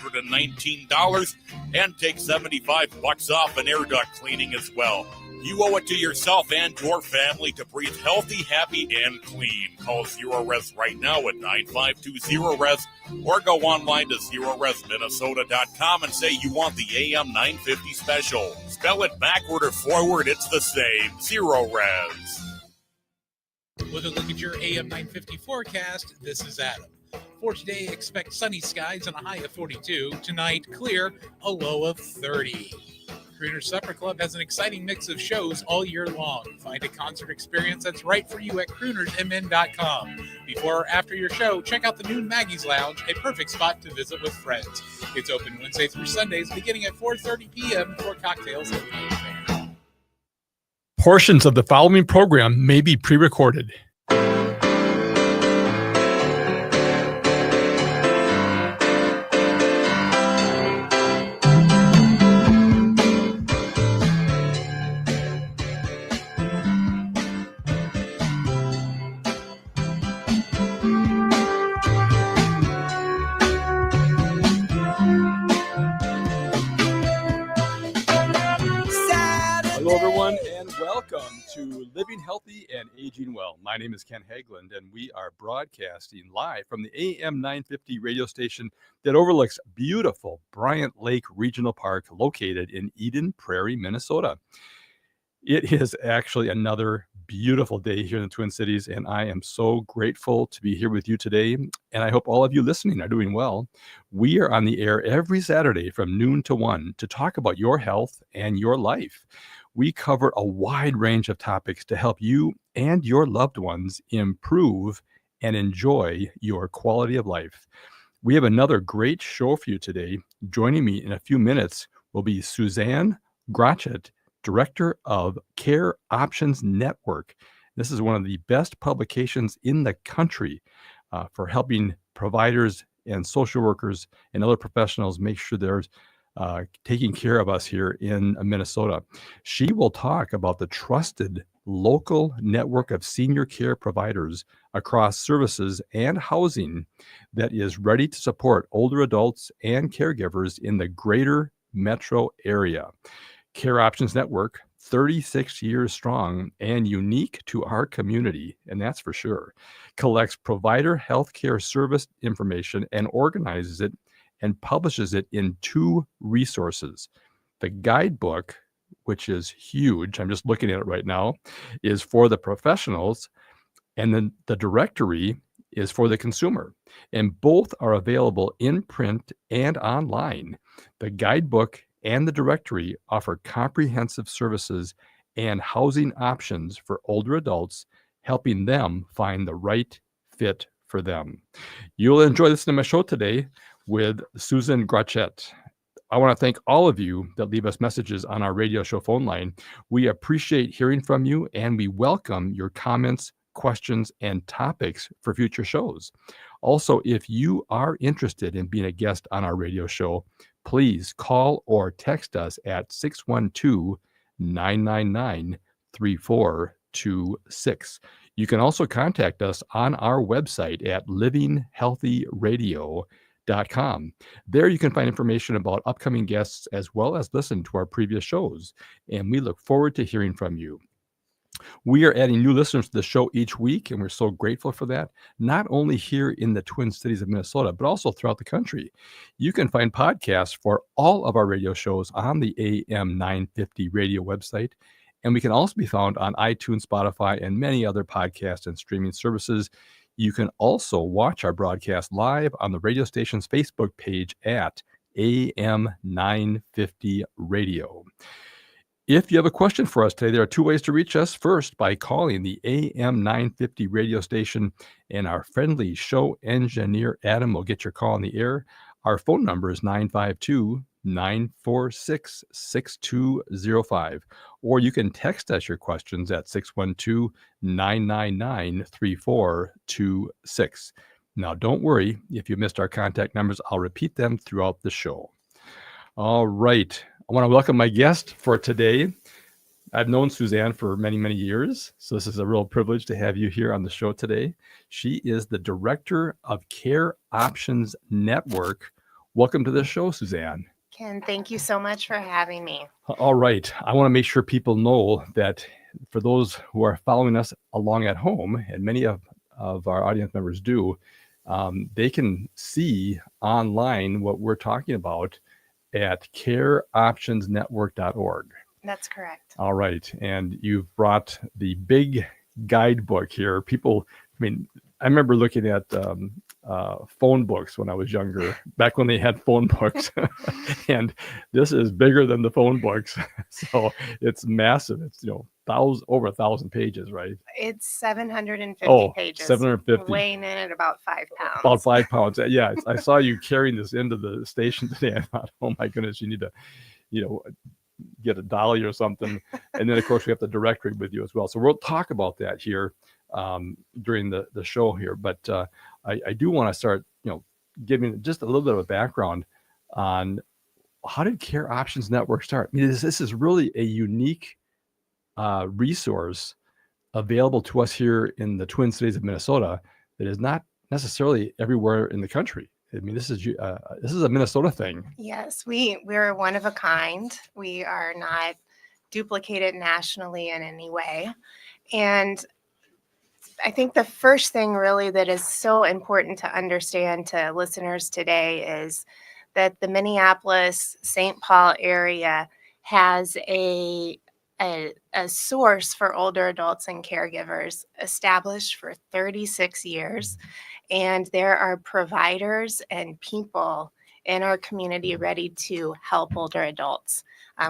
$119 and take $75 off an air duct cleaning as well. You owe it to yourself and your family to breathe healthy, happy, and clean. Call Zero-Res right now at 9520-RES or go online to ZeroResMinnesota.com and say you want the AM 950 special. Spell it backward or forward, it's the same. Zero-Res. With a look at your AM 950 forecast, this is Adam. For today, expect sunny skies and a high of 42. Tonight, clear, a low of 30. Crooners Supper Club has an exciting mix of shows all year long. Find a concert experience that's right for you at croonersmn.com. Before or after your show, check out the new Maggie's Lounge, a perfect spot to visit with friends. It's open Wednesday through Sundays, beginning at 4:30 p.m. for cocktails and food. Portions of the following program may be pre-recorded. Welcome to Living Healthy and Aging Well. My name is Ken Haglund, and we are broadcasting live from the AM 950 radio station that overlooks beautiful Bryant Lake Regional Park located in Eden Prairie, Minnesota. It is actually another beautiful day here in the Twin Cities, and I am so grateful to be here with you today, and I hope all of you listening are doing well. We are on the air every Saturday from noon to 1 to talk about your health and your life. We cover a wide range of topics to help you and your loved ones improve and enjoy your quality of life. We have another great show for you today. Joining me in a few minutes will be Suzanne Grotchett, Director of Care Options Network. This is one of the best publications in the country for helping providers and social workers and other professionals make sure there's taking care of us here in Minnesota. She will talk about the trusted local network of senior care providers across services and housing that is ready to support older adults and caregivers in the greater metro area. Care Options Network, 36 years strong and unique to our community, and that's for sure, collects provider healthcare service information and organizes it and publishes it in 2 resources. The guidebook, which is huge, I'm just looking at it right now, is for the professionals, and then the directory is for the consumer. And both are available in print and online. The guidebook and the directory offer comprehensive services and housing options for older adults, helping them find the right fit for them. You'll enjoy listening to my show today with Susan Grotchett. I want to thank all of you that leave us messages on our radio show phone line. We appreciate hearing from you, and we welcome your comments, questions, and topics for future shows. Also, if you are interested in being a guest on our radio show, please call or text us at 612-999-3426. You can also contact us on our website at livinghealthyradio.com. There you can find information about upcoming guests as well as listen to our previous shows, and we look forward to hearing from you. We are adding new listeners to the show each week, and we're so grateful for that, not only here in the Twin Cities of Minnesota, but also throughout the country. You can find podcasts for all of our radio shows on the AM 950 radio website, and we can also be found on iTunes, Spotify, and many other podcast and streaming services. You can also watch our broadcast live on the radio station's Facebook page at AM 950 Radio. If you have a question for us today, there are 2 ways to reach us. First, by calling the AM 950 radio station, and our friendly show engineer, Adam, will get your call on the air. Our phone number is 952-946-6205. Or you can text us your questions at 612-999-3426. Now, don't worry if you missed our contact numbers. I'll repeat them throughout the show. All right. I want to welcome my guest for today. I've known Suzanne for many, many years, so this is a real privilege to have you here on the show today. She is the Director of Care Options Network, Welcome to the show, Suzanne. Ken, thank you so much for having me. All right. I want to make sure people know that for those who are following us along at home, and many of our audience members do, they can see online what we're talking about at careoptionsnetwork.org. That's correct. All right. And you've brought the big guidebook here. People, I remember looking at phone books when I was younger, back when they had phone books. And this is bigger than the phone books. So it's massive. It's, over 1,000 pages, right? It's 750 pages. 750. Weighing in at about 5 pounds. About 5 pounds. Yeah. I saw you carrying this into the station today. I thought, oh my goodness, you need to, get a dolly or something. And then of course we have the directory with you as well. So we'll talk about that here during the show here. But I do want to start, giving just a little bit of a background on how did Care Options Network start? This is really a unique resource available to us here in the Twin Cities of Minnesota that is not necessarily everywhere in the country. This is a Minnesota thing. Yes, we're one of a kind. We are not duplicated nationally in any way. And I think the first thing really that is so important to understand to listeners today is that the Minneapolis, St. Paul area has a source for older adults and caregivers established for 36 years. And there are providers and people in our community ready to help older adults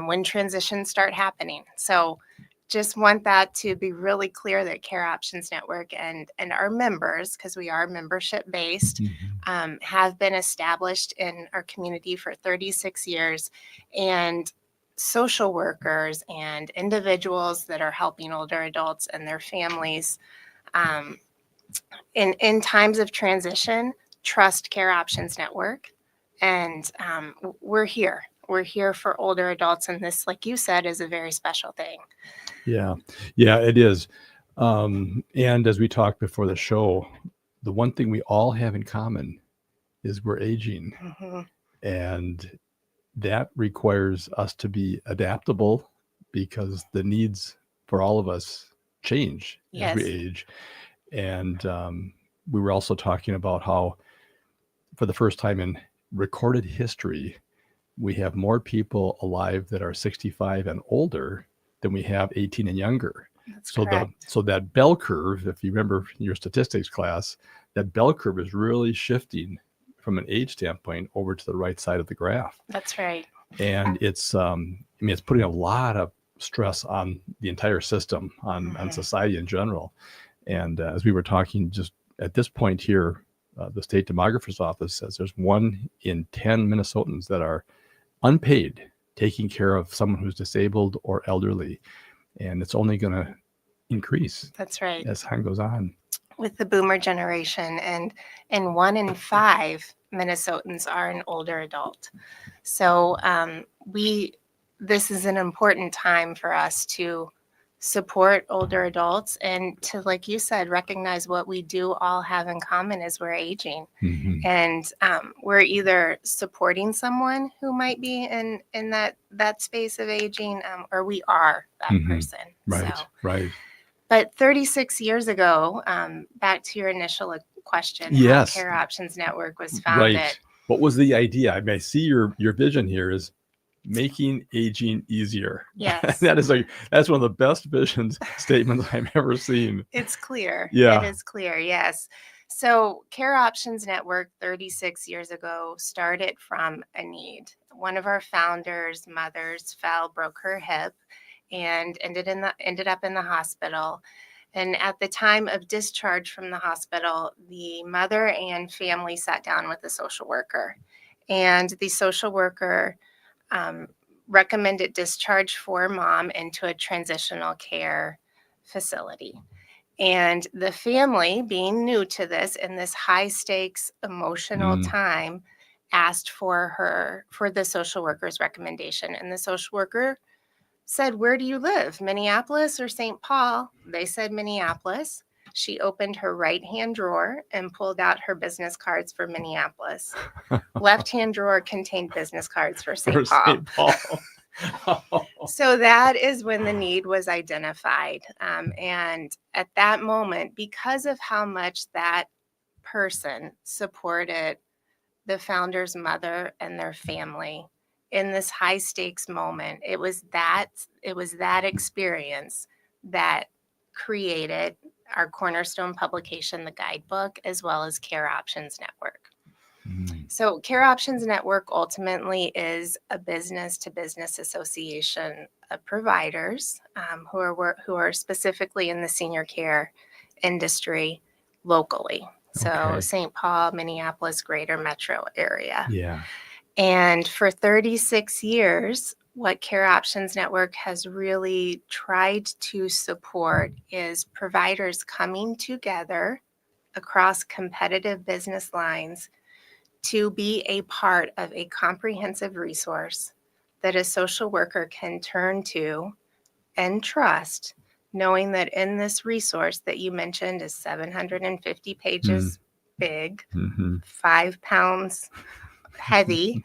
when transitions start happening. So just want that to be really clear that Care Options Network and our members, because we are membership based, have been established in our community for 36 years. And social workers and individuals that are helping older adults and their families in times of transition trust Care Options Network. And we're here. We're here for older adults. And this, like you said, is a very special thing. Yeah, it is. And as we talked before the show, the one thing we all have in common is we're aging. And that requires us to be adaptable because the needs for all of us change as we age. And we were also talking about how for the first time in recorded history, we have more people alive that are 65 and older than we have 18 and younger. That's so correct. So that bell curve, if you remember your statistics class, that bell curve is really shifting from an age standpoint over to the right side of the graph. That's right. And it's it's putting a lot of stress on the entire system, on society in general. And as we were talking, just at this point here, the state demographer's office says there's 1 in 10 Minnesotans that are unpaid taking care of someone who's disabled or elderly. And it's only going to increase. That's right. As time goes on. With the boomer generation, and 1 in 5 Minnesotans are an older adult. So this is an important time for us to support older adults and to, like you said, recognize what we do all have in common is we're aging. And we're either supporting someone who might be in that space of aging, or we are that person. Right, right. But 36 years ago, back to your initial question, yes, how Care Options Network was founded. Right. What was the idea? I see your vision here is making aging easier. Yes. That's one of the best vision statements I've ever seen. It's clear. Yeah. It is clear. Yes. So Care Options Network 36 years ago started from a need. One of our founders' mothers broke her hip, and ended up in the hospital. And at the time of discharge from the hospital, the mother and family sat down with the social worker. And the social worker recommended discharge for mom into a transitional care facility. And the family, being new to this in this high stakes emotional time, asked for the social worker's recommendation. And the social worker said, "Where do you live? Minneapolis or St. Paul?" They said Minneapolis. She opened her right-hand drawer and pulled out her business cards for Minneapolis. Left-hand drawer contained business cards for St. Paul. St. Paul. So that is when the need was identified. And at that moment, because of how much that person supported the founder's mother and their family in this high stakes moment, it was that experience that created our cornerstone publication, the guidebook, as well as Care Options Network. So Care Options Network ultimately is a business-to-business association of providers who are specifically in the senior care industry locally. So Okay. St. Paul, Minneapolis, greater metro area. Yeah. And for 36 years, what Care Options Network has really tried to support is providers coming together across competitive business lines to be a part of a comprehensive resource that a social worker can turn to and trust, knowing that in this resource that you mentioned is 750 pages big, 5 pounds heavy.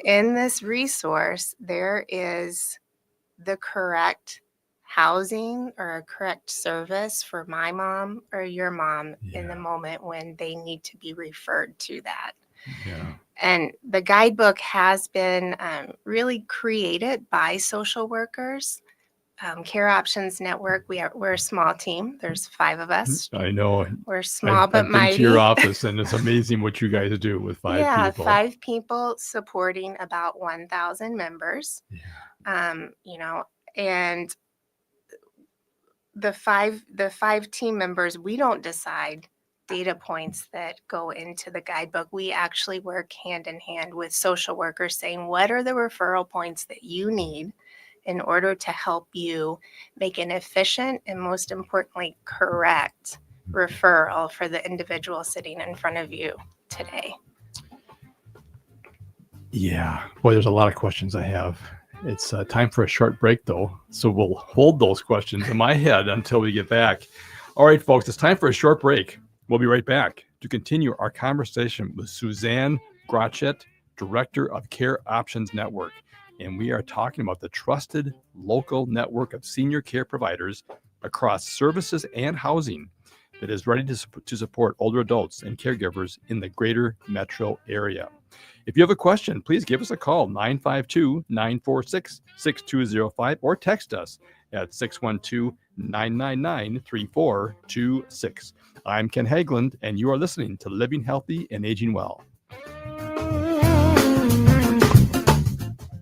In this resource, there is the correct housing or a correct service for my mom or your mom in the moment when they need to be referred to that. Yeah. And the guidebook has been really created by social workers. Care Options Network, we're a small team. There's 5 of us. I know. We're small but I've been mighty. to your office, and it's amazing what you guys do with 5 people. 5 people supporting about 1,000 members. Yeah. And the five team members, we don't decide data points that go into the guidebook. We actually work hand in hand with social workers saying, what are the referral points that you need in order to help you make an efficient and, most importantly, correct referral for the individual sitting in front of you today? Yeah. Boy, there's a lot of questions I have. It's time for a short break, though. So we'll hold those questions in my head until we get back. All right, folks, it's time for a short break. We'll be right back to continue our conversation with Suzanne Grotchet, Director of Care Options Network. And we are talking about the trusted local network of senior care providers across services and housing that is ready to support older adults and caregivers in the greater metro area. If you have a question, please give us a call, 952-946-6205, or text us at 612-999-3426. I'm Ken Hageland, and you are listening to Living Healthy and Aging Well.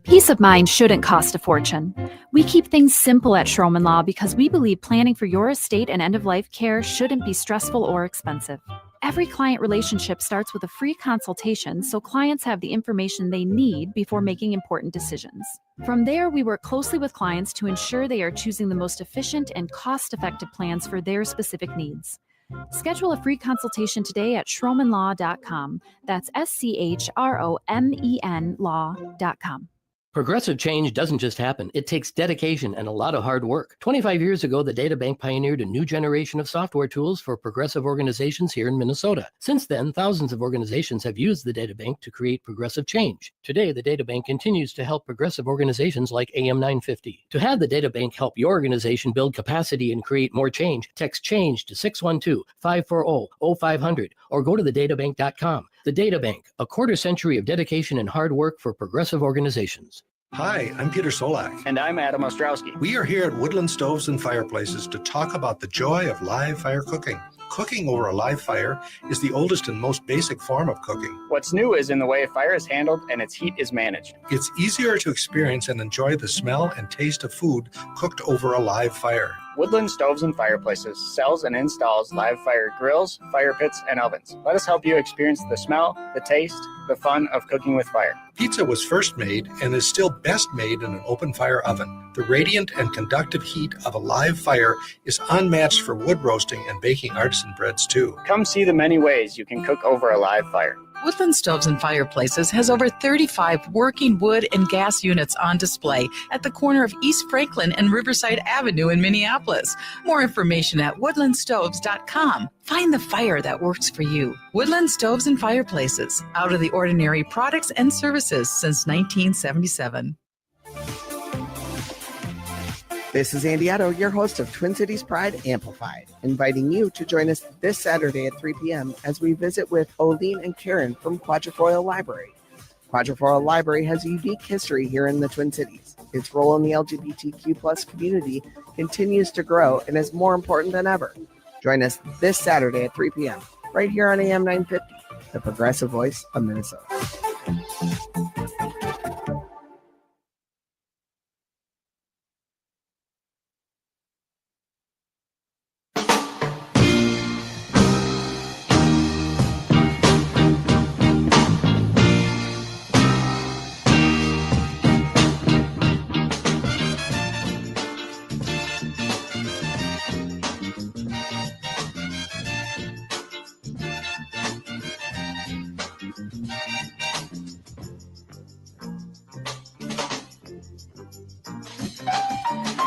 Peace of mind shouldn't cost a fortune. We keep things simple at Schroman Law because we believe planning for your estate and end-of-life care shouldn't be stressful or expensive. Every client relationship starts with a free consultation so clients have the information they need before making important decisions. From there, we work closely with clients to ensure they are choosing the most efficient and cost-effective plans for their specific needs. Schedule a free consultation today at schromenlaw.com. That's SCHROMEN law.com. Progressive change doesn't just happen. It takes dedication and a lot of hard work. 25 years ago, the DataBank pioneered a new generation of software tools for progressive organizations here in Minnesota. Since then, thousands of organizations have used the DataBank to create progressive change. Today, the DataBank continues to help progressive organizations like AM 950. To have the DataBank help your organization build capacity and create more change, text CHANGE to 612-540-0500 or go to thedatabank.com. The DataBank, a quarter century of dedication and hard work for progressive organizations. Hi, I'm Peter Solak. And I'm Adam Ostrowski. We are here at Woodland Stoves and Fireplaces to talk about the joy of live fire cooking. Cooking over a live fire is the oldest and most basic form of cooking. What's new is in the way fire is handled and its heat is managed. It's easier to experience and enjoy the smell and taste of food cooked over a live fire. Woodland Stoves and Fireplaces sells and installs live fire grills, fire pits, and ovens. Let us help you experience the smell, the taste, the fun of cooking with fire. Pizza was first made and is still best made in an open fire oven. The radiant and conductive heat of a live fire is unmatched for wood roasting and baking artisan breads too. Come see the many ways you can cook over a live fire. Woodland Stoves and Fireplaces has over 35 working wood and gas units on display at the corner of East Franklin and Riverside Avenue in Minneapolis. More information at woodlandstoves.com. Find the fire that works for you. Woodland Stoves and Fireplaces, out of the ordinary products and services since 1977. This is Andy Otto, your host of Twin Cities Pride Amplified, inviting you to join us this Saturday at 3 p.m. as we visit with Oline and Karen from Quatrefoil Library. Quatrefoil Library has a unique history here in the Twin Cities. Its role in the LGBTQ+ community continues to grow and is more important than ever. Join us this Saturday at 3 p.m. right here on AM 950, the progressive voice of Minnesota.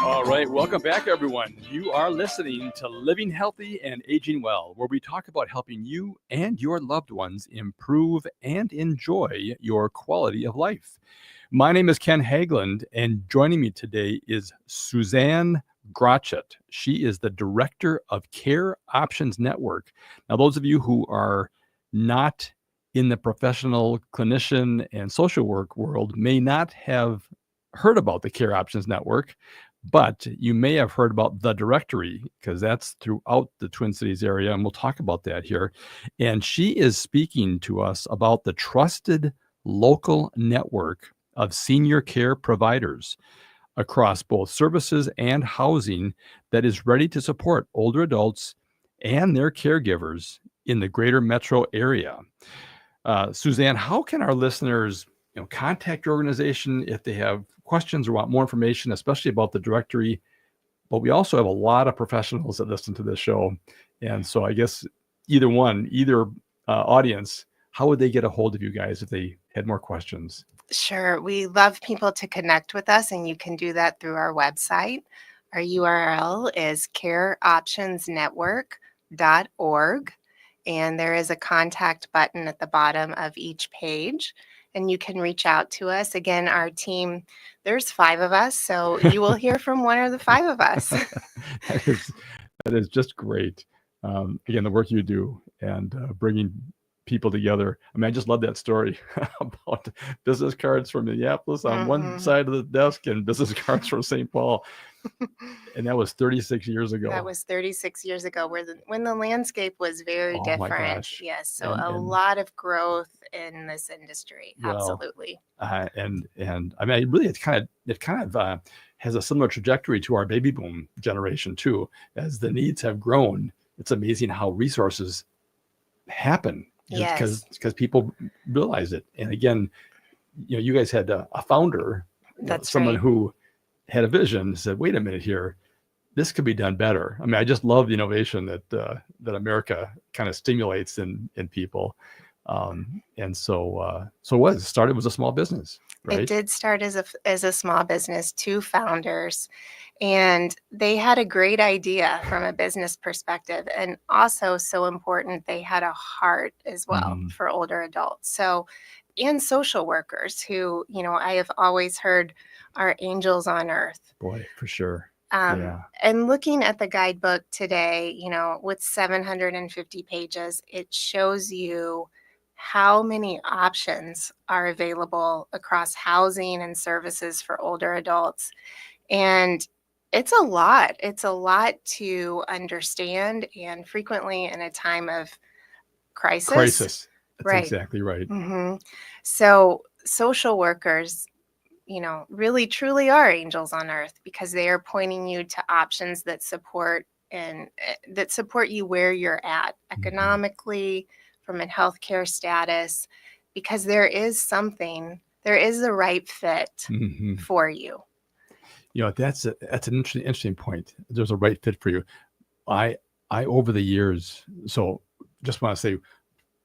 All right, welcome back, everyone. You are listening to Living Healthy and Aging Well, where we talk about helping you and your loved ones improve and enjoy your quality of life. My name is Ken Hageland, and joining me today is Suzanne Grotchet. She is the Director of Care Options Network. Now, those of you who are not in the professional clinician and social work world may not have heard about the Care Options Network, but you may have heard about the directory because that's throughout the Twin Cities area, and we'll talk about that here. And she is speaking to us about the trusted local network of senior care providers across both services and housing that is ready to support older adults and their caregivers in the greater metro area. Suzanne, how can our listeners contact your organization if they have questions or want more information, especially about the directory? But we also have a lot of professionals that listen to this show. And so I guess either audience, how would they get a hold of you guys if they had more questions? Sure. We love people to connect with us, and you can do that through our website. Our URL is careoptionsnetwork.org, and there is a contact button at the bottom of each page, and you can reach out to us. Again, our team, there's 5 of us, so you will hear from one of the 5 of us. that is just great. Again, the work you do and bringing people together. I mean, I just love that story about business cards from Minneapolis on one side of the desk and business cards from St. Paul. And that was 36 years ago. That was 36 years ago, when the landscape was very different. My gosh. Yes, so a lot of growth in this industry. Well, absolutely. And I mean, really, it kind of has a similar trajectory to our baby boom generation too. As the needs have grown, it's amazing how resources happen. Yes. Because people realize it. And again, you guys had a founder, someone who had a vision and said, wait a minute here, this could be done better. I mean, I just love the innovation that America kind of stimulates in people. And so it started as a small business, right? It did start as a small business, 2 founders, and they had a great idea from a business perspective, and also so important, they had a heart as well for older adults. So, and social workers who, I have always heard are angels on earth. Boy, for sure. And looking at the guidebook today, with 750 pages, it shows you how many options are available across housing and services for older adults. And it's a lot. It's a lot to understand, and frequently in a time of crisis. That's right. Exactly right. So social workers, really truly are angels on earth, because they are pointing you to options that support you where you're at economically, from a healthcare status, because there is the right fit for you. That's an interesting point. There's a right fit for you. I over the years, so just want to say,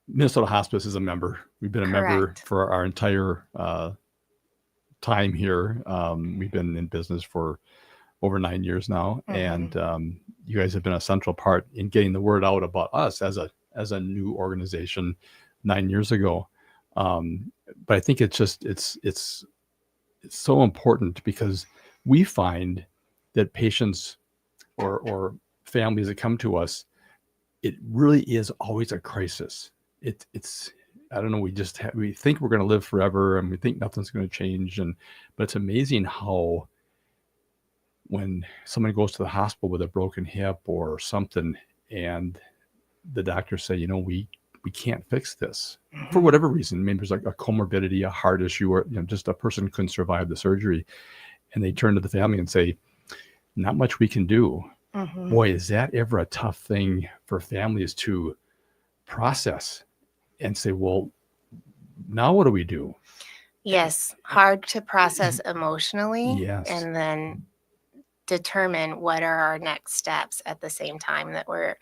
Minnesota Hospice is a member. We've been a member Correct. for our entire time here. We've been in business for over 9 years now, and you guys have been a central part in getting the word out about us as a new organization 9 years ago. But I think it's so important because we find that patients or families that come to us, it really is always a crisis. It's I don't know. We think we're going to live forever, and we think nothing's going to change. But it's amazing how when someone goes to the hospital with a broken hip or something, and the doctors say, we can't fix this for whatever reason. Maybe there's like a comorbidity, a heart issue, or just a person couldn't survive the surgery, and they turn to the family and say, "Not much we can do." Boy, is that ever a tough thing for families to process and say, "Well, now what do we do?" Yes, hard to process emotionally, Yes. and then determine what are our next steps at the same time that we're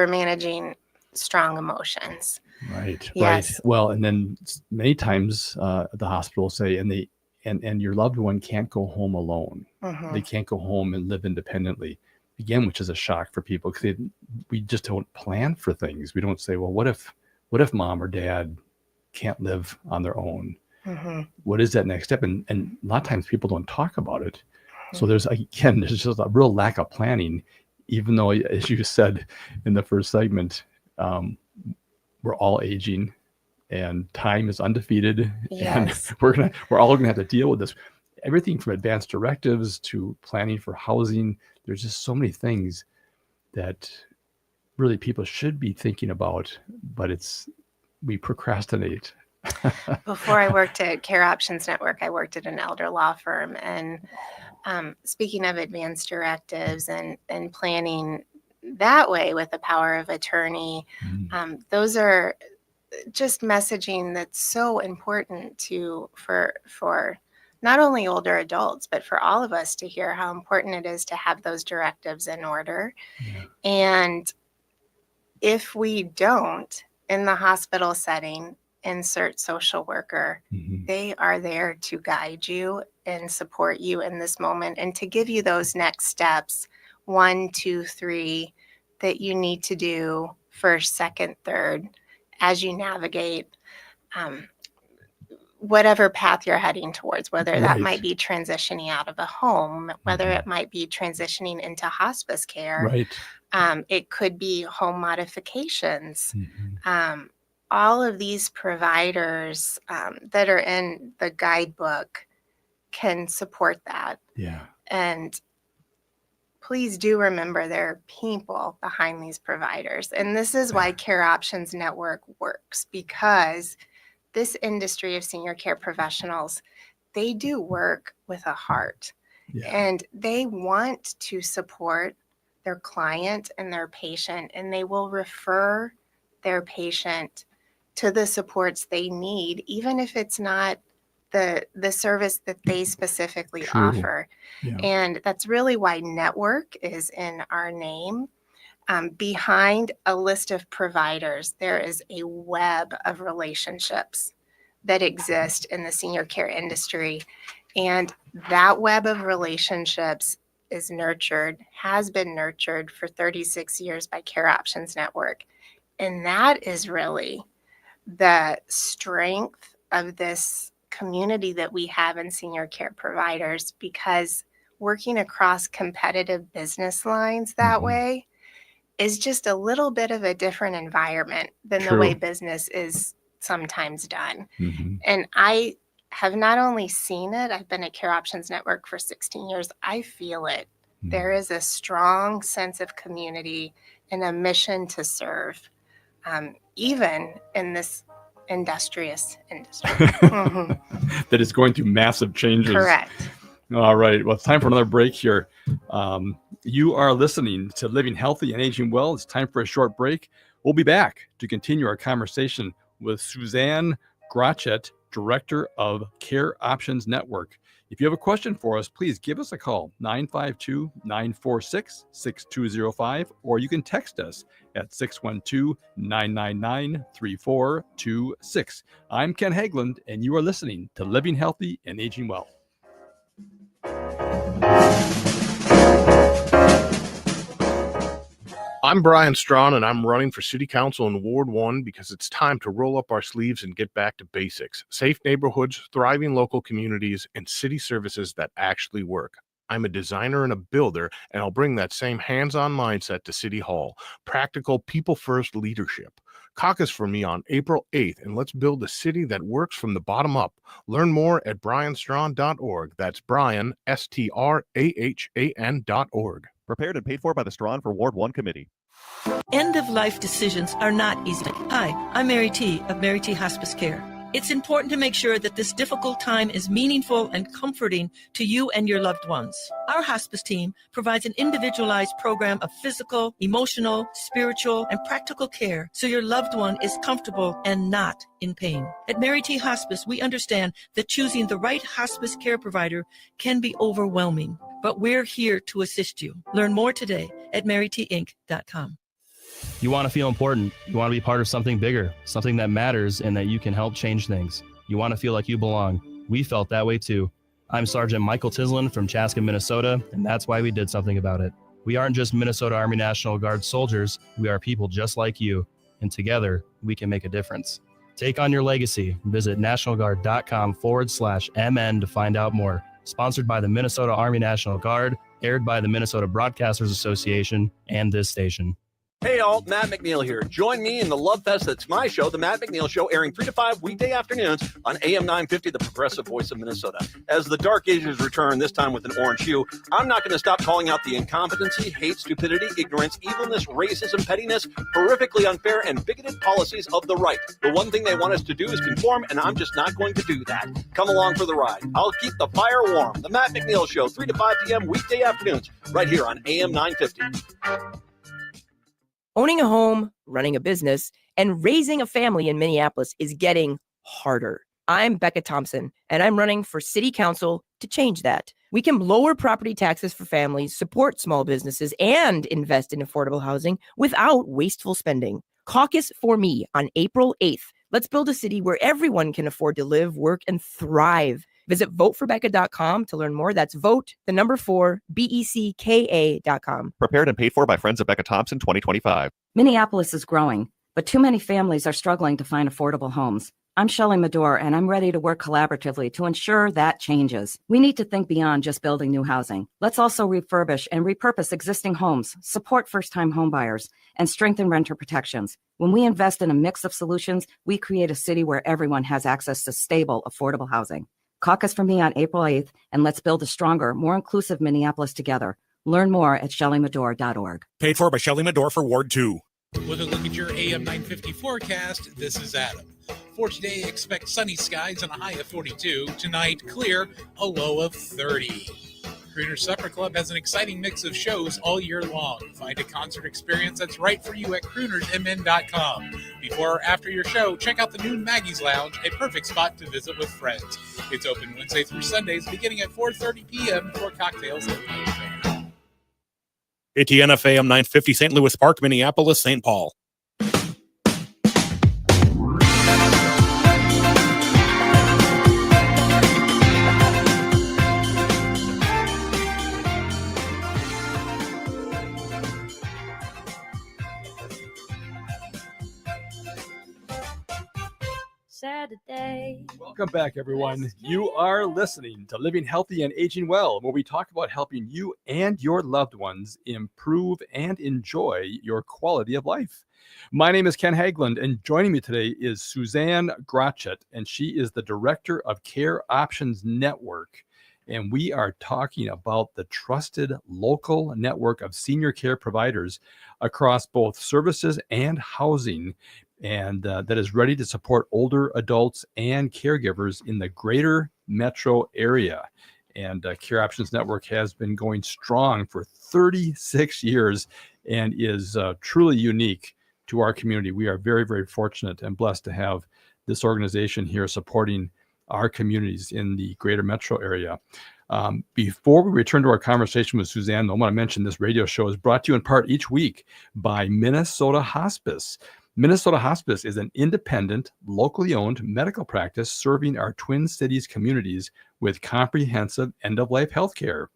managing strong emotions. Right. Yes. Well, and then many times the hospital say, and your loved one can't go home alone. They can't go home and live independently. Again, which is a shock for people because we just don't plan for things. We don't say, well, what if mom or dad can't live on their own? What is that next step? And a lot of times people don't talk about it. So there's just a real lack of planning, even though, as you said in the first segment, we're all aging and time is undefeated. Yes. And we're all going to have to deal with this. Everything from advanced directives to planning for housing. There's just so many things that really people should be thinking about, but we procrastinate. Before I worked at Care Options Network, I worked at an elder law firm. And speaking of advanced directives and planning that way with the power of attorney, those are just messaging that's so important for not only older adults, but for all of us to hear how important it is to have those directives in order. And if we don't, in the hospital setting, insert social worker, they are there to guide you and support you in this moment and to give you those next steps, 1, 2, 3, that you need to do first, second, third, as you navigate whatever path you're heading towards, whether that might be transitioning out of a home, whether it might be transitioning into hospice care. It could be home modifications. All of these providers that are in the guidebook can support that. And please do remember there are people behind these providers. And this is why Care Options Network works, because this industry of senior care professionals, they do work with a heart. And they want to support their client and their patient, and they will refer their patient to the supports they need, even if it's not the service that they specifically offer. And that's really why network is in our name. Behind a list of providers, there is a web of relationships that exist in the senior care industry. And that web of relationships has been nurtured for 36 years by Care Options Network. And that is really the strength of this community that we have in senior care providers, because working across competitive business lines that way is just a little bit of a different environment than the way business is sometimes done. And I have not only seen it, I've been at Care Options Network for 16 years. I feel it. There is a strong sense of community and a mission to serve, even in this industrious industry. That is going through massive changes. Correct. All right. Well, it's time for another break here. You are listening to Living Healthy and Aging Well. It's time for a short break. We'll be back to continue our conversation with Suzanne Grotchett Director of Care Options Network. If you have a question for us, please give us a call, 952-946-6205, or you can text us at 612-999-3426. I'm Ken Hageland, and you are listening to Living Healthy and Aging Well. I'm Brian Strawn, and I'm running for City Council in Ward 1 because it's time to roll up our sleeves and get back to basics. Safe neighborhoods, thriving local communities, and city services that actually work. I'm a designer and a builder, and I'll bring that same hands-on mindset to City Hall. Practical, people-first leadership. Caucus for me on April 8th, and let's build a city that works from the bottom up. Learn more at brianstrawn.org. That's Brian, STRAHAN.org. Prepared and paid for by the Strawn for Ward 1 Committee. End-of-life decisions are not easy. Hi, I'm Mary T. of Mary T. Hospice Care. It's important to make sure that this difficult time is meaningful and comforting to you and your loved ones. Our hospice team provides an individualized program of physical, emotional, spiritual, and practical care so your loved one is comfortable and not in pain. At Mary T. Hospice, we understand that choosing the right hospice care provider can be overwhelming, but we're here to assist you. Learn more today at marytinc.com. You want to feel important. You want to be part of something bigger, something that matters and that you can help change things. You want to feel like you belong. We felt that way too. I'm Sergeant Michael Tislin from Chaska, Minnesota, and that's why we did something about it. We aren't just Minnesota Army National Guard soldiers. We are people just like you, and together we can make a difference. Take on your legacy. Visit nationalguard.com/MN to find out more. Sponsored by the Minnesota Army National Guard, aired by the Minnesota Broadcasters Association and this station. Hey all, Matt McNeil here. Join me in the Love Fest that's my show, The Matt McNeil Show, airing 3 to 5 weekday afternoons on AM 950, the progressive voice of Minnesota. As the dark ages return, this time with an orange hue, I'm not going to stop calling out the incompetency, hate, stupidity, ignorance, evilness, racism, pettiness, horrifically unfair, and bigoted policies of the right. The one thing they want us to do is conform, and I'm just not going to do that. Come along for the ride. I'll keep the fire warm. The Matt McNeil Show, 3 to 5 p.m. weekday afternoons, right here on AM 950. Owning a home, running a business, and raising a family in Minneapolis is getting harder. I'm Becca Thompson, and I'm running for City Council to change that. We can lower property taxes for families, support small businesses, and invest in affordable housing without wasteful spending. Caucus for me on April 8th. Let's build a city where everyone can afford to live, work, and thrive. Visit voteforbecca.com to learn more. That's vote, the number 4, BECKA.com. Prepared and paid for by Friends of Becca Thompson 2025. Minneapolis is growing, but too many families are struggling to find affordable homes. I'm Shelley Medore, and I'm ready to work collaboratively to ensure that changes. We need to think beyond just building new housing. Let's also refurbish and repurpose existing homes, support first-time homebuyers, and strengthen renter protections. When we invest in a mix of solutions, we create a city where everyone has access to stable, affordable housing. Caucus for me on April 8th, and let's build a stronger, more inclusive Minneapolis together. Learn more at shelleymedore.org. Paid for by Shelley Medore for Ward 2. With a look at your AM 950 forecast, this is Adam. For today, expect sunny skies and a high of 42. Tonight, clear, a low of 30. Crooner Supper Club has an exciting mix of shows all year long. Find a concert experience that's right for you at croonersmn.com. Before or after your show, check out the new Maggie's Lounge, a perfect spot to visit with friends. It's open Wednesday through Sundays, beginning at 4:30 p.m. for cocktails and food. ATNF AM 950, St. Louis Park, Minneapolis, St. Paul. Saturday. Welcome back, everyone. You are listening to Living Healthy and Aging Well, where we talk about helping you and your loved ones improve and enjoy your quality of life. My name is Ken Hageland, and joining me today is Suzanne Grotchet, and she is the Director of Care Options Network. And we are talking about the trusted local network of senior care providers across both services and housing, and that is ready to support older adults and caregivers in the greater metro area. And Care Options Network has been going strong for 36 years and is truly unique to our community. We are very, very fortunate and blessed to have this organization here supporting our communities in the greater metro area. Before we return to our conversation with Suzanne, I want to mention this radio show is brought to you in part each week by Minnesota Hospice. Minnesota Hospice is an independent, locally owned medical practice serving our Twin Cities communities with comprehensive end-of-life health care.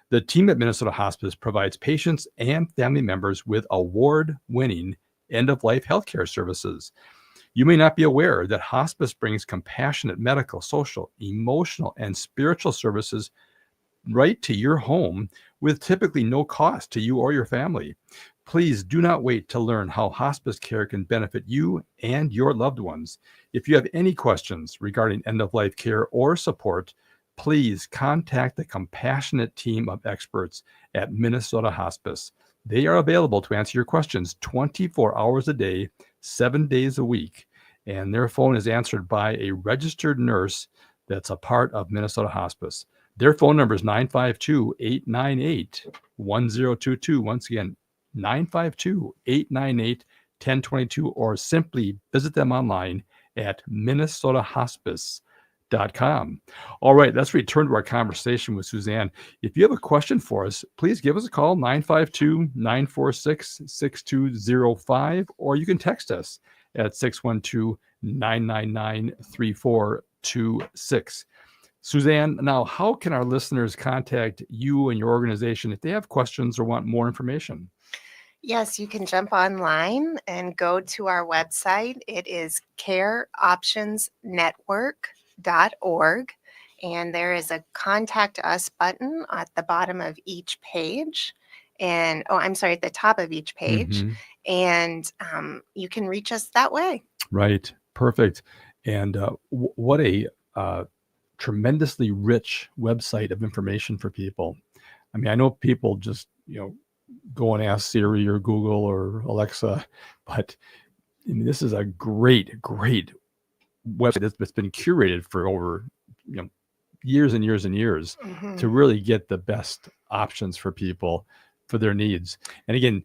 The team at Minnesota Hospice provides patients and family members with award-winning end-of-life healthcare services. You may not be aware that hospice brings compassionate medical, social, emotional, and spiritual services right to your home with typically no cost to you or your family. Please do not wait to learn how hospice care can benefit you and your loved ones. If you have any questions regarding end-of-life care or support, please contact the compassionate team of experts at Minnesota Hospice. They are available to answer your questions 24 hours a day, 7 days a week, and their phone is answered by a registered nurse that's a part of Minnesota Hospice. Their phone number is 952-898-1022. Once again, 952-898-1022, or simply visit them online at minnesotahospice.com. All right, let's return to our conversation with Suzanne. If you have a question for us, please give us a call, 952-946-6205, or you can text us at 612-999-3426. Suzanne, now how can our listeners contact you and your organization if they have questions or want more information? Yes, you can jump online and go to our website. It is careoptionsnetwork.org. And there is a contact us button at the bottom of each page. And, at the top of each page. Mhm. And you can reach us that way. Right. Perfect. And what a tremendously rich website of information for people. I mean, I know people just, go and ask Siri or Google or Alexa, but I mean, this is a great, great website that's been curated for over, years and years and years Mhm. to really get the best options for people for their needs. And again,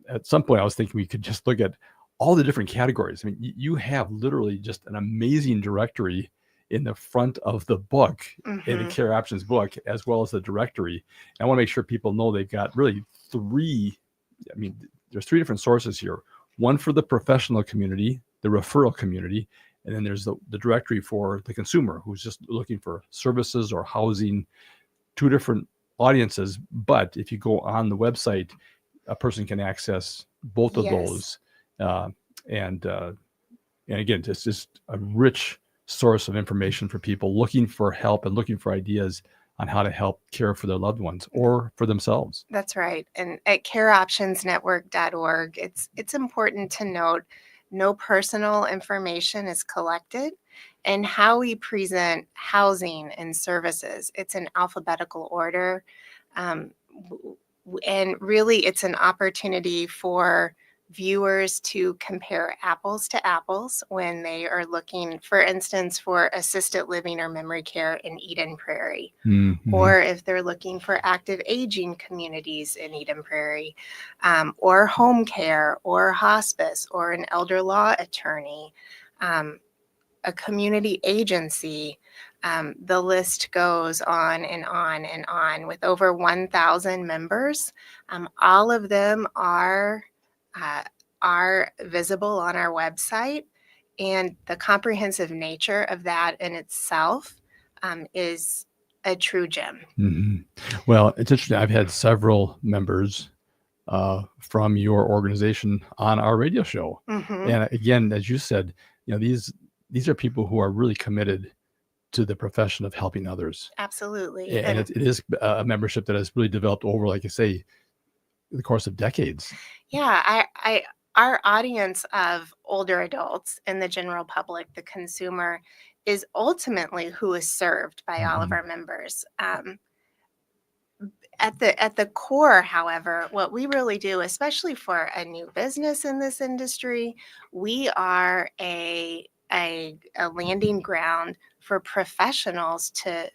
at some point I was thinking we could just look at all the different categories. I mean, you have literally just an amazing directory in the front of the book, in the Mhm. Care Options book, as well as the directory. And I want to make sure people know they've got really there's three different sources here. One for the professional community, the referral community, and then there's the directory for the consumer who's just looking for services or housing. Two different audiences, but if you go on the website, a person can access both of Yes. those. And again, it's just a rich source of information for people looking for help and looking for ideas on how to help care for their loved ones or for themselves. That's right. And at careoptionsnetwork.org, it's important to note no personal information is collected, and how we present housing and services, it's in alphabetical order. And really, it's an opportunity for viewers to compare apples to apples when they are looking, for instance, for assisted living or memory care in Eden Prairie, Mhm. or if they're looking for active aging communities in Eden Prairie, or home care, or hospice, or an elder law attorney, a community agency. The list goes on and on and on. With over 1,000 members, all of them are visible on our website, and the comprehensive nature of that in itself is a true gem. Mhm. Well, it's interesting. I've had several members from your organization on our radio show. Mhm. And again, as you said, these are people who are really committed to the profession of helping others. Absolutely. And it is a membership that has really developed over, like you say, the course of decades. Yeah, our audience of older adults and the general public, the consumer, is ultimately who is served by all of Mhm. our members. At the core, however, what we really do, especially for a new business in this industry, we are a landing ground for professionals to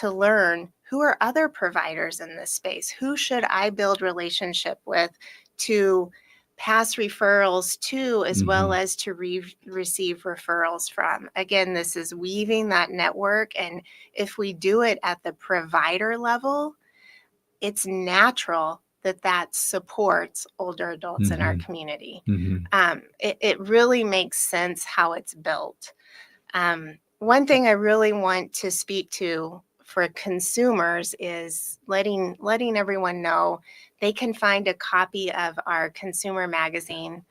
learn who are other providers in this space. Who should I build relationship with to pass referrals to, as well Mhm. as to receive referrals from. Again, this is weaving that network. And if we do it at the provider level, it's natural that that supports older adults in our Mhm. community. Mhm. It really makes sense how it's built. One thing I really want to speak to for consumers is letting everyone know they can find a copy of our consumer magazine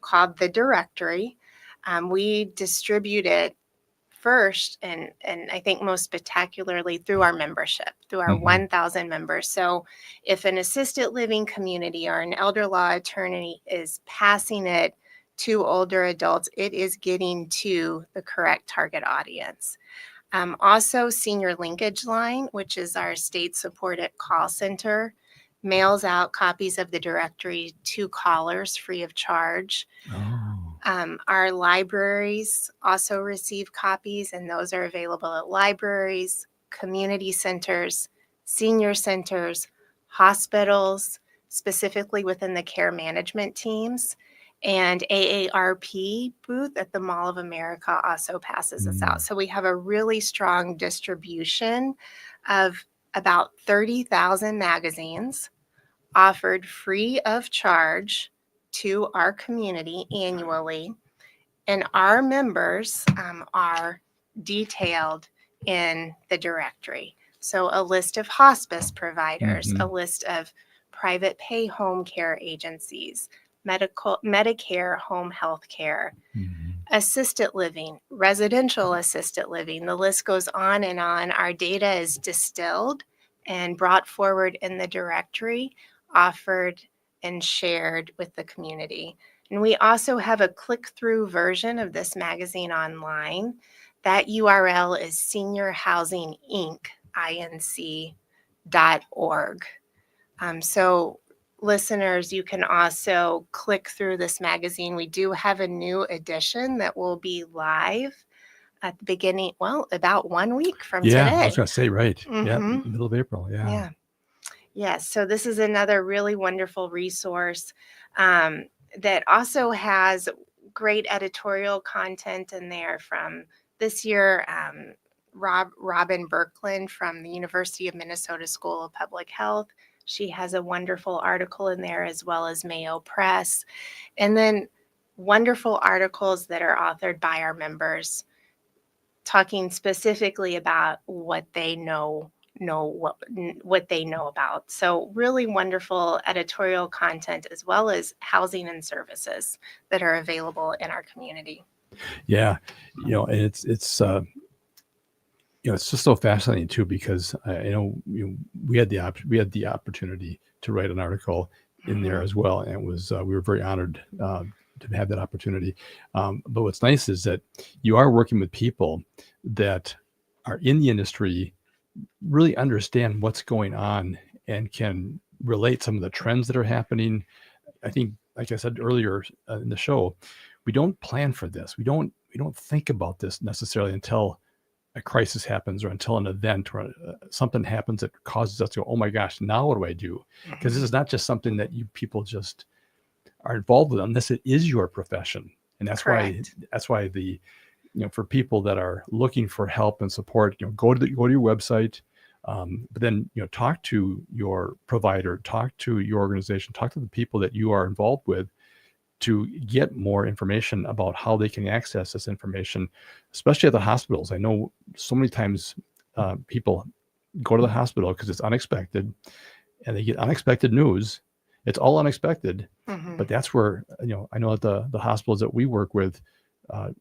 called The Directory. We distribute it first and I think most spectacularly through our membership, through our Mhm. 1,000 members. So if an assisted living community or an elder law attorney is passing it to older adults, it is getting to the correct target audience. Also, Senior Linkage Line, which is our state-supported call center, mails out copies of the directory to callers free of charge. Our libraries also receive copies, and those are available at libraries, community centers, senior centers, hospitals, specifically within the care management teams. And AARP booth at the Mall of America also passes this out. So we have a really strong distribution of about 30,000 magazines offered free of charge to our community annually. And our members are detailed in the directory. So a list of hospice providers, a list of private pay home care agencies, Medicare home health care, assisted living, residential assisted living. The list goes on and on. Our data is distilled and brought forward in the directory, offered and shared with the community. And we also have a click-through version of this magazine online. That URL is seniorhousinginc.org. So listeners, you can also click through this magazine. We do have a new edition that will be live at the beginning, well, about 1 week from Yeah, today. I was going to say, right. Yeah, Mhm. middle of April. Yeah. Yeah. Yes. So this is another really wonderful resource that also has great editorial content in there from this year. Robin Birkland from the University of Minnesota School of Public Health. She has a wonderful article in there, as well as Mayo Press. And then wonderful articles that are authored by our members, talking specifically about what they know what they know about. So really wonderful editorial content, as well as housing and services that are available in our community. Yeah. And it's it's just so fascinating too, because we had the opportunity to write an article in there as well, and it was we were very honored to have that opportunity. But what's nice is that you are working with people that are in the industry, really understand what's going on, and can relate some of the trends that are happening. I think, like I said earlier in the show, we don't plan for this. We don't think about this necessarily until a crisis happens, or until an event or something happens that causes us to go, oh my gosh, now what do I do? Because this is not just something that you people just are involved with unless it is your profession. And that's Correct. why the for people that are looking for help and support, go to your website, but then talk to your provider, talk to your organization, talk to the people that you are involved with, to get more information about how they can access this information, especially at the hospitals. I know so many times people go to the hospital because it's unexpected, and they get unexpected news. It's all unexpected, but that's where, I know that the hospitals that we work with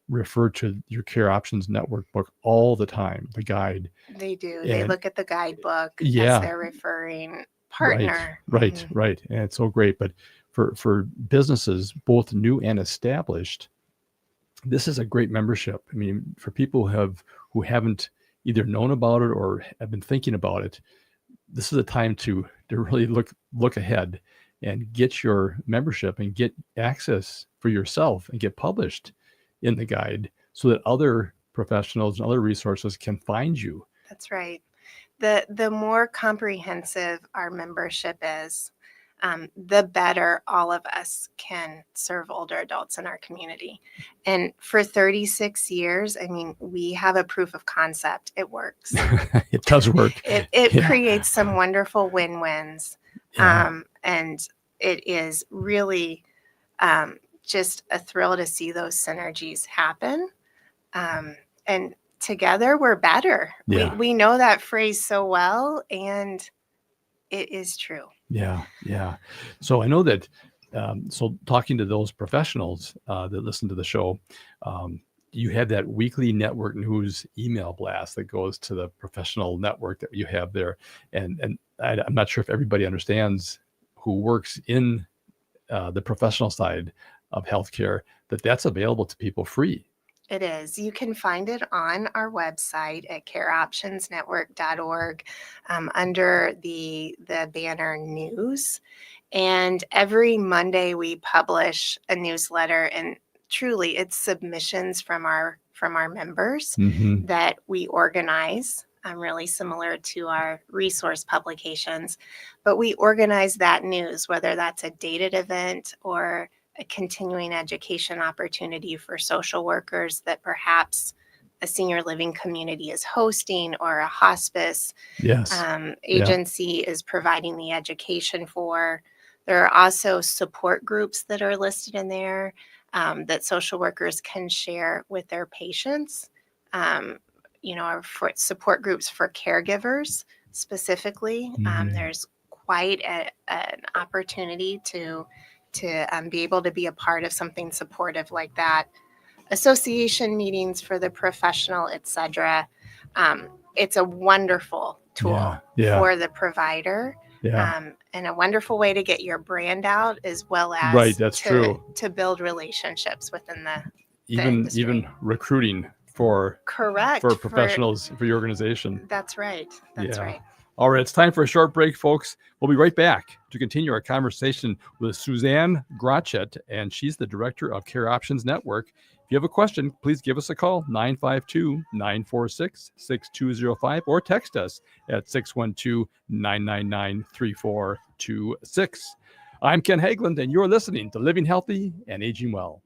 refer to your Care Options Network book all the time, the guide. They do. They And look at the guidebook yeah, as their referring partner. right. And it's so great. But for businesses, both new and established, this is a great membership. I mean, for people who haven't either known about it or have been thinking about it, this is a time to really look ahead and get your membership and get access for yourself and get published in the guide, so that other professionals and other resources can find you. That's right. The more comprehensive our membership is, the better all of us can serve older adults in our community. And for 36 years, I mean, we have a proof of concept. It works. It does work. It creates some wonderful win-wins. Yeah. And it is really just a thrill to see those synergies happen. And together we're better. Yeah. We know that phrase so well, and it is true. Yeah. So I know that, so talking to those professionals that listen to the show, you have that weekly network news email blast that goes to the professional network that you have there. And I'm not sure if everybody understands who works in the professional side of healthcare, that's available to people free. It is. You can find it on our website at careoptionsnetwork.org under the banner news. And every Monday we publish a newsletter, and truly it's submissions from our members that we organize, really similar to our resource publications. But we organize that news, whether that's a dated event or a continuing education opportunity for social workers that perhaps a senior living community is hosting, or a hospice agency is providing the education for. There are also support groups that are listed in there that social workers can share with their patients. For support groups for caregivers specifically. There's quite an opportunity to be able to be a part of something supportive like that. Association meetings for the professional, etc. It's a wonderful tool for the provider, and a wonderful way to get your brand out, as well as to build relationships within the industry. Even recruiting for professionals for your organization. That's right. That's right. All right, it's time for a short break, folks. We'll be right back to continue our conversation with Suzanne Grotchet, and she's the director of Care Options Network. If you have a question, please give us a call, 952-946-6205, or text us at 612-999-3426. I'm Ken Hageland, and you're listening to Living Healthy and Aging Well.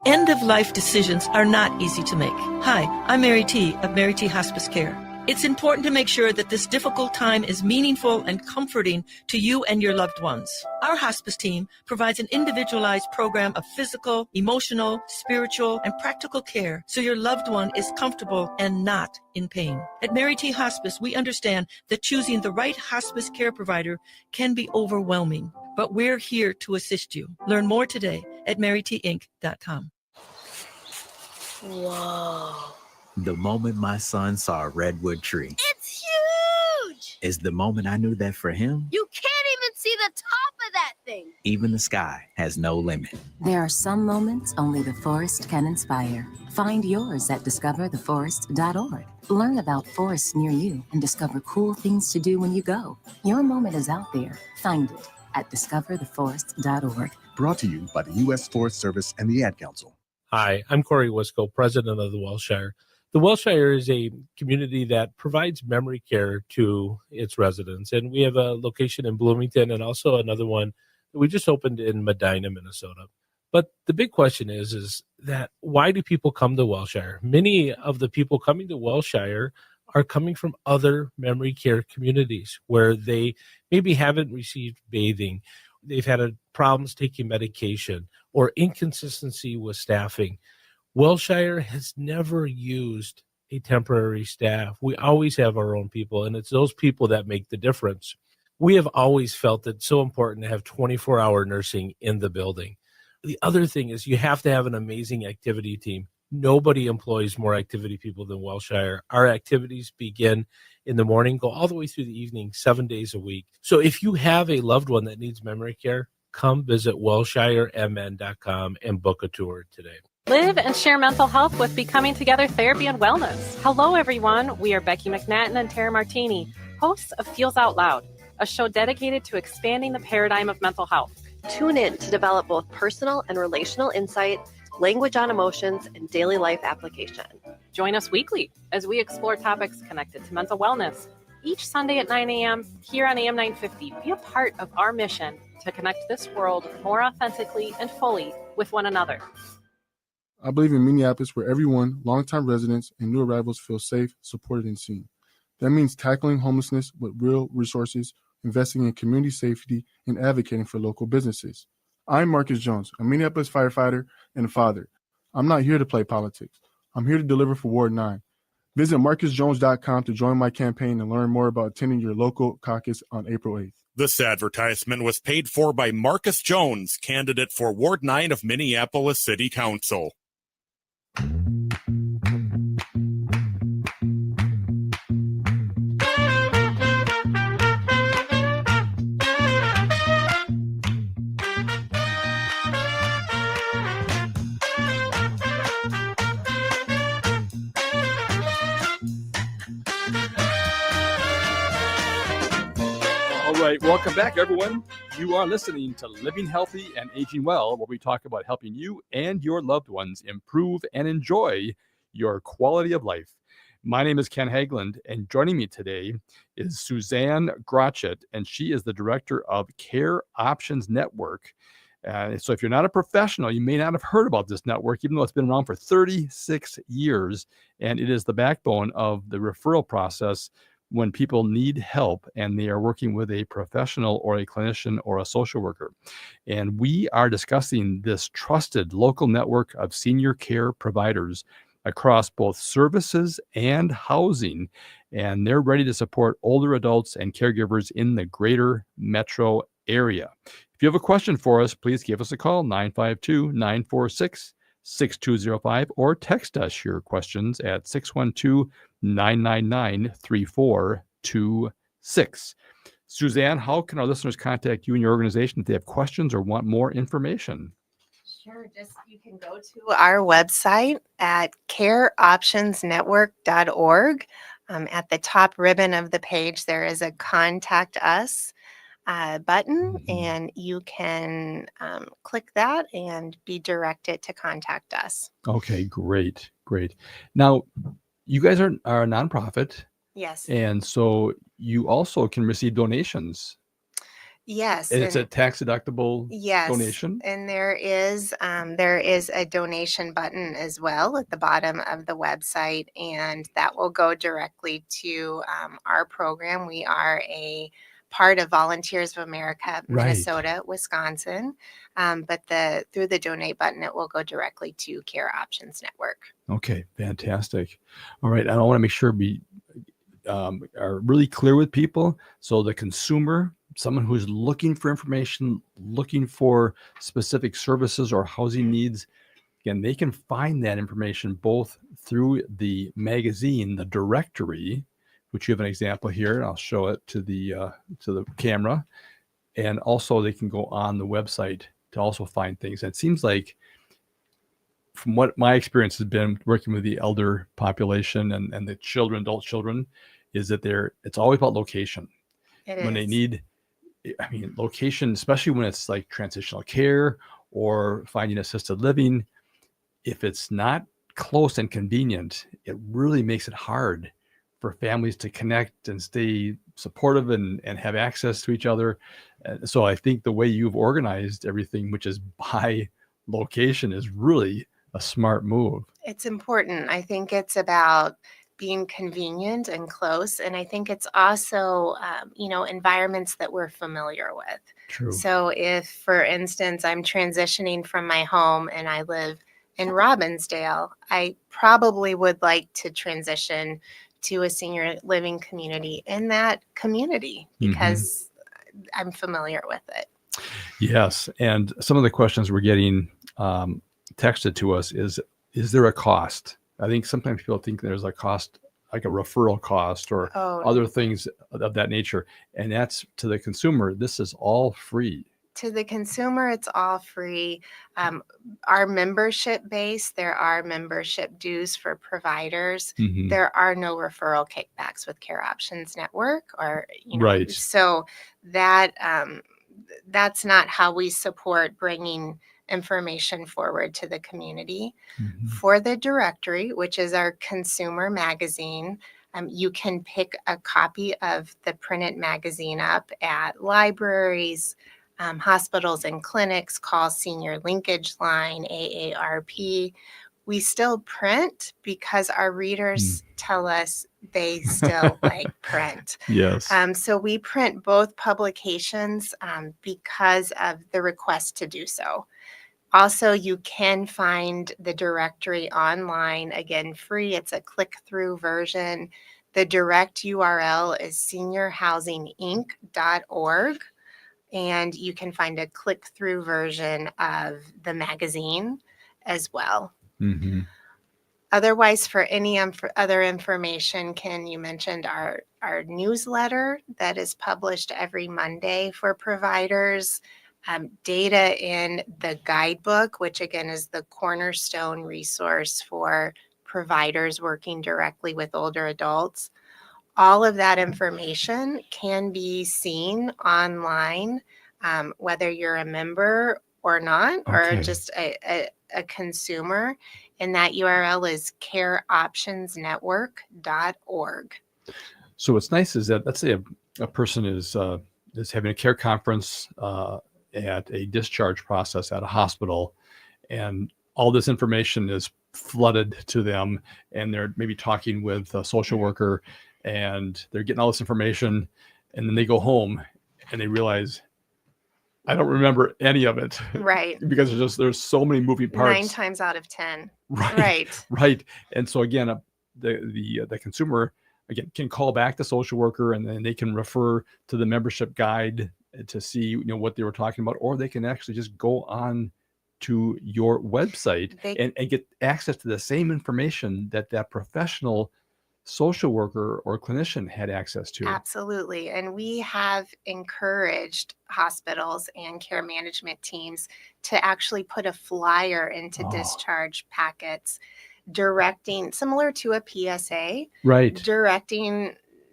End-of-life decisions are not easy to make. Hi, I'm Mary T. of Mary T. Hospice Care. It's important to make sure that this difficult time is meaningful and comforting to you and your loved ones. Our hospice team provides an individualized program of physical, emotional, spiritual, and practical care so your loved one is comfortable and not in pain. At Mary T. Hospice, we understand that choosing the right hospice care provider can be overwhelming, but we're here to assist you. Learn more today at marytinc.com. Whoa. The moment my son saw a redwood tree. It's huge! Is the moment I knew that for him, You can't even see the top of that thing. even the sky has no limit. There are some moments only the forest can inspire. Find yours at discovertheforest.org. Learn about forests near you and discover cool things to do when you go. Your moment is out there. Find it at discovertheforest.org. Brought to you by the U.S. Forest Service and the Ad Council. Hi, I'm Corey Wisco, president of the Welshire. The Welshire is a community that provides memory care to its residents, and we have a location in Bloomington and also another one that we just opened in Medina, Minnesota. But the big question is that why do people come to Welshire? Many of the people coming to Welshire are coming from other memory care communities where they maybe haven't received bathing, they've had problems taking medication, or inconsistency with staffing. Welshire has never used a temporary staff. We always have our own people, and it's those people that make the difference. We have always felt it so important to have 24-hour nursing in the building. The other thing is you have to have an amazing activity team. Nobody employs more activity people than Welshire. Our activities begin in the morning, go all the way through the evening, 7 days a week. So if you have a loved one that needs memory care, come visit welshiremn.com and book a tour today. Live and share mental health with Becoming Together Therapy and Wellness. Hello, everyone. We are Becky McNatten and Tara Martini, hosts of Feels Out Loud, a show dedicated to expanding the paradigm of mental health. Tune in to develop both personal and relational insight, language on emotions, and daily life application. Join us weekly as we explore topics connected to mental wellness, each Sunday at 9 a.m. here on AM 950. Be a part of our mission to connect this world more authentically and fully with one another. I believe in Minneapolis where everyone, longtime residents and new arrivals feel safe, supported, and seen. That means tackling homelessness with real resources, investing in community safety, and advocating for local businesses. I'm Marcus Jones, a Minneapolis firefighter and a father. I'm not here to play politics. I'm here to deliver for Ward 9. Visit marcusjones.com to join my campaign and learn more about attending your local caucus on April 8th. This advertisement was paid for by Marcus Jones, candidate for Ward 9 of Minneapolis City Council. All right, welcome back, everyone. You are listening to Living Healthy and Aging Well, where we talk about helping you and your loved ones improve and enjoy your quality of life. My name is Ken Hageland, and joining me today is Suzanne Grotchett, and she is the director of Care Options Network. So if you're not a professional, you may not have heard about this network, even though it's been around for 36 years, and it is the backbone of the referral process when people need help and they are working with a professional or a clinician or a social worker. And we are discussing this trusted local network of senior care providers across both services and housing. And they're ready to support older adults and caregivers in the greater metro area. If you have a question for us, please give us a call, 952-946-6205, or text us your questions at 612-999-3426. Suzanne, how can our listeners contact you and your organization if they have questions or want more information? Sure. You can go to our website at careoptionsnetwork.org. At the top ribbon of the page, there is a Contact Us button, and you can click that and be directed to contact us. Okay, great. Now, you guys are a nonprofit. Yes. And so you also can receive donations. Yes. And it's a tax-deductible yes, donation? And there is a donation button as well at the bottom of the website, and that will go directly to our program. We are a part of Volunteers of America, Minnesota, Wisconsin. But through the donate button, it will go directly to Care Options Network. Okay, fantastic. All right, I want to make sure we are really clear with people. So the consumer, someone who's looking for information, looking for specific services or housing needs, again, they can find that information both through the magazine, the directory, which you have an example here. I'll show it to the camera. And also they can go on the website to also find things. And it seems like, from what my experience has been working with the elder population and the children, adult children, is that it's always about location. When they need, location, especially when it's like transitional care or finding assisted living, if it's not close and convenient, it really makes it hard for families to connect and stay supportive and have access to each other. So I think the way you've organized everything, which is by location, is really a smart move. It's important. I think it's about being convenient and close. And I think it's also, environments that we're familiar with. True. So if, for instance, I'm transitioning from my home and I live in Robbinsdale, I probably would like to transition to a senior living community in that community because I'm familiar with it. Yes. And some of the questions we're getting texted to us is there a cost? I think sometimes people think there's a cost, like a referral cost or other things of that nature. And that's to the consumer. This is all free. To the consumer, it's all free. Our membership base, there are membership dues for providers. There are no referral kickbacks with Care Options Network, or right. So that's not how we support bringing information forward to the community. For the directory, which is our consumer magazine, You can pick a copy of the printed magazine up at libraries, hospitals and clinics. Call Senior Linkage Line, AARP. We still print because our readers tell us they still like print. Yes. So we print both publications because of the request to do so. Also, you can find the directory online, again, free. It's a click-through version. The direct URL is seniorhousinginc.org, and you can find a click-through version of the magazine as well. Mm-hmm. Otherwise, for any other information, Ken, you mentioned our newsletter that is published every Monday for providers. Data in the guidebook, which again is the cornerstone resource for providers working directly with older adults. All of that information can be seen online, whether you're a member or not, or just a consumer. And that URL is careoptionsnetwork.org. So what's nice is that, let's say a person is having a care conference at a discharge process at a hospital, and all this information is flooded to them, and they're maybe talking with a social worker, and they're getting all this information, and then they go home and they realize, I don't remember any of it. Right. Because there's so many moving parts. 9 times out of 10. Right. Right. And so again, the consumer again can call back the social worker, and then they can refer to the membership guide to see what they were talking about, or they can actually just go on to your website and get access to the same information that professional social worker or clinician had access to. Absolutely. And we have encouraged hospitals and care management teams to actually put a flyer into discharge packets directing, similar to a PSA, right?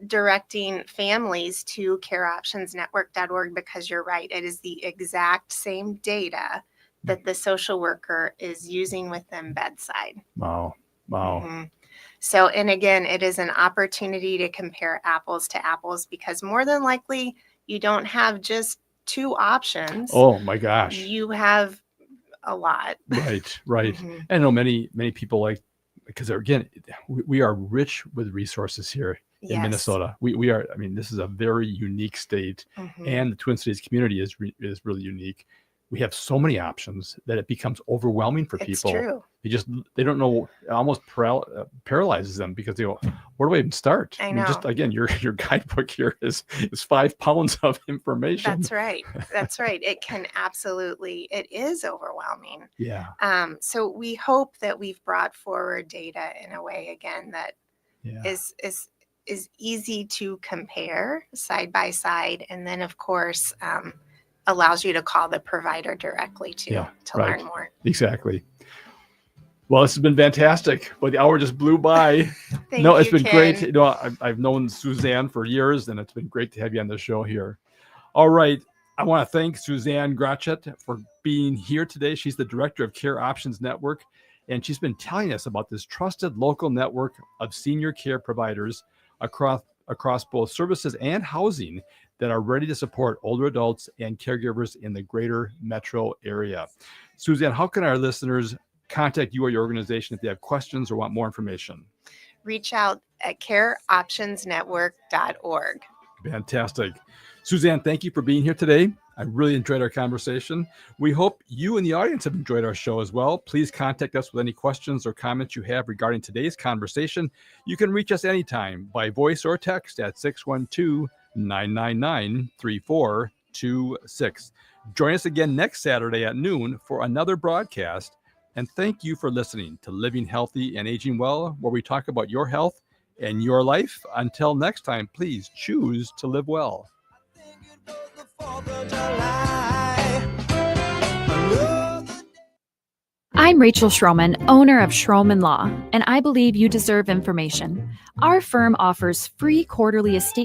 Directing families to careoptionsnetwork.org, because you're right, it is the exact same data that the social worker is using with them bedside. Wow. Mm-hmm. So, and again, it is an opportunity to compare apples to apples, because more than likely you don't have just 2 options. Oh my gosh. You have a lot. Right. Mm-hmm. I know many people because again, we are rich with resources here in Minnesota. We are, this is a very unique state, and the Twin Cities community is really unique. We have so many options that it becomes overwhelming for people. True. They don't know, it almost paralyzes them, because they go, where do I even start? I know. Just again, your guidebook here is 5 pounds of information. That's right. It can absolutely, it is overwhelming. Yeah. So we hope that we've brought forward data in a way, again, that is easy to compare side by side. And then of course, allows you to call the provider directly to learn more. Exactly. Well, this has been fantastic, but the hour just blew by. It's been great. I've known Suzanne for years, and it's been great to have you on the show here. All right. I want to thank Suzanne Grachet for being here today. She's the director of Care Options Network, and she's been telling us about this trusted local network of senior care providers across both services and housing that are ready to support older adults and caregivers in the greater metro area. Suzanne, how can our listeners contact you or your organization if they have questions or want more information? Reach out at careoptionsnetwork.org. Fantastic. Suzanne, thank you for being here today. I really enjoyed our conversation. We hope you and the audience have enjoyed our show as well. Please contact us with any questions or comments you have regarding today's conversation. You can reach us anytime by voice or text at 612-999-3426. Join us again next Saturday at noon for another broadcast. And thank you for listening to Living Healthy and Aging Well, where we talk about your health and your life. Until next time, please choose to live well. I'm Rachel Schroman, owner of Schroman Law, and I believe you deserve information. Our firm offers free quarterly estate